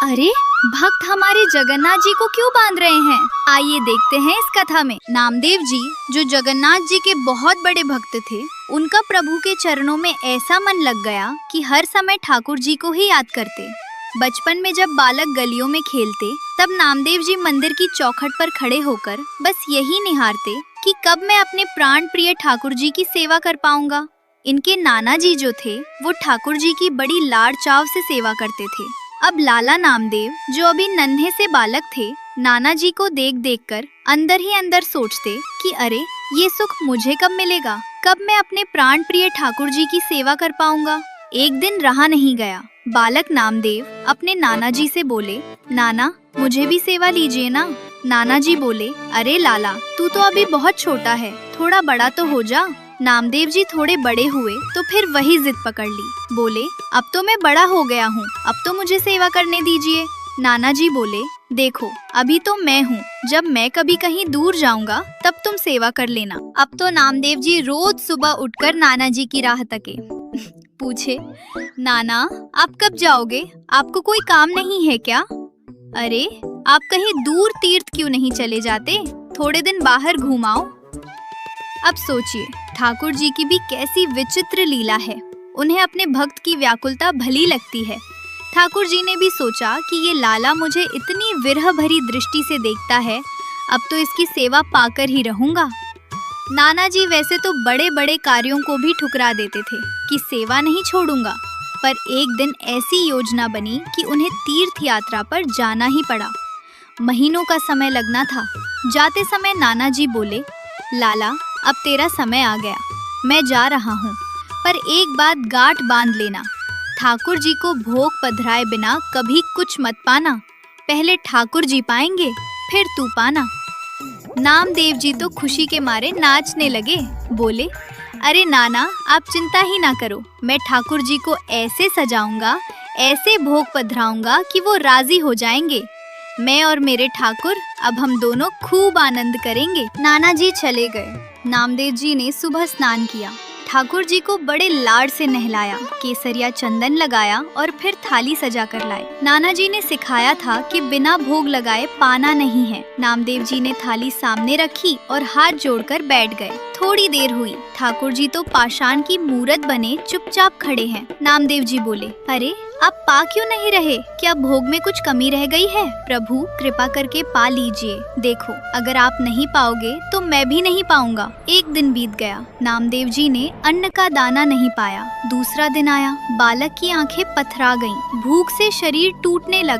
अरे भक्त हमारे जगन्नाथ जी को क्यों बांध रहे हैं? आइए देखते हैं इस कथा में। नामदेव जी जो जगन्नाथ जी के बहुत बड़े भक्त थे, उनका प्रभु के चरणों में ऐसा मन लग गया कि हर समय ठाकुर जी को ही याद करते। बचपन में जब बालक गलियों में खेलते, तब नामदेव जी मंदिर की चौखट पर खड़े होकर बस यही निहारते कि कब मैं अपने प्राण प्रिय ठाकुर जी की सेवा कर पाऊंगा। इनके नाना जी जो थे, वो ठाकुर जी की बड़ी लाड़ चाव से सेवा करते थे। अब लाला नामदेव जो अभी नन्हे से बालक थे, नाना जी को देख देख कर अंदर ही अंदर सोचते कि अरे ये सुख मुझे कब मिलेगा, कब मैं अपने प्राण प्रिय ठाकुर जी की सेवा कर पाऊंगा। एक दिन रहा नहीं गया, बालक नामदेव अपने नाना जी से बोले, नाना मुझे भी सेवा लीजिए ना। नाना जी बोले, अरे लाला तू तो अभी बहुत छोटा है, थोड़ा बड़ा तो हो जा। नामदेव जी थोड़े बड़े हुए तो फिर वही जिद पकड़ ली। बोले, अब तो मैं बड़ा हो गया हूँ, अब तो मुझे सेवा करने दीजिए। नाना जी बोले, देखो अभी तो मैं हूँ, जब मैं कभी कहीं दूर जाऊंगा तब तुम सेवा कर लेना। अब तो नामदेव जी रोज सुबह उठकर नाना जी की राह तके। पूछे, नाना आप कब जाओगे, आपको कोई काम नहीं है क्या? अरे आप कहीं दूर तीर्थ क्यों नहीं चले जाते, थोड़े दिन बाहर घुमाओ। अब सोचिए, ठाकुर जी की भी कैसी विचित्र लीला है। उन्हें अपने भक्त की व्याकुलता भली लगती है। ठाकुर जी ने भी सोचा कि ये लाला मुझे इतनी विरह भरी दृष्टि से देखता है, अब तो इसकी सेवा पाकर ही रहूंगा। नाना जी वैसे तो बड़े बड़े कार्यों को भी ठुकरा देते थे कि सेवा नहीं छोड़ूंगा, पर एक दिन ऐसी योजना बनी कि उन्हें तीर्थ यात्रा पर जाना ही पड़ा। महीनों का समय लगना था। जाते समय नाना जी बोले, लाला अब तेरा समय आ गया, मैं जा रहा हूँ, पर एक बात गांठ बांध लेना, ठाकुर जी को भोग पधराए बिना कभी कुछ मत पाना। पहले ठाकुर जी पाएंगे, फिर तू पाना। नामदेव जी तो खुशी के मारे नाचने लगे। बोले, अरे नाना आप चिंता ही ना करो, मैं ठाकुर जी को ऐसे सजाऊंगा, ऐसे भोग पधराऊंगा कि वो राजी हो जाएंगे। मैं और मेरे ठाकुर अब हम दोनों खूब आनंद करेंगे। नाना जी चले गए। नामदेव जी ने सुबह स्नान किया, ठाकुर जी को बड़े लाड़ से नहलाया, केसरिया चंदन लगाया और फिर थाली सजा कर लाए। नाना जी ने सिखाया था कि बिना भोग लगाए पाना नहीं है। नामदेव जी ने थाली सामने रखी और हाथ जोड़कर बैठ गए। थोड़ी देर हुई, ठाकुर जी तो पाषाण की मूरत बने चुपचाप खड़े हैं। नामदेव जी बोले, अरे आप पा क्यों नहीं रहे, क्या भोग में कुछ कमी रह गई है? प्रभु कृपा करके पा लीजिए, देखो अगर आप नहीं पाओगे तो मैं भी नहीं पाऊंगा। एक दिन बीत गया, नामदेव जी ने अन्न का दाना नहीं पाया। दूसरा दिन आया, बालक की आंखें पथरा गईं, भूख से शरीर टूटने लगा।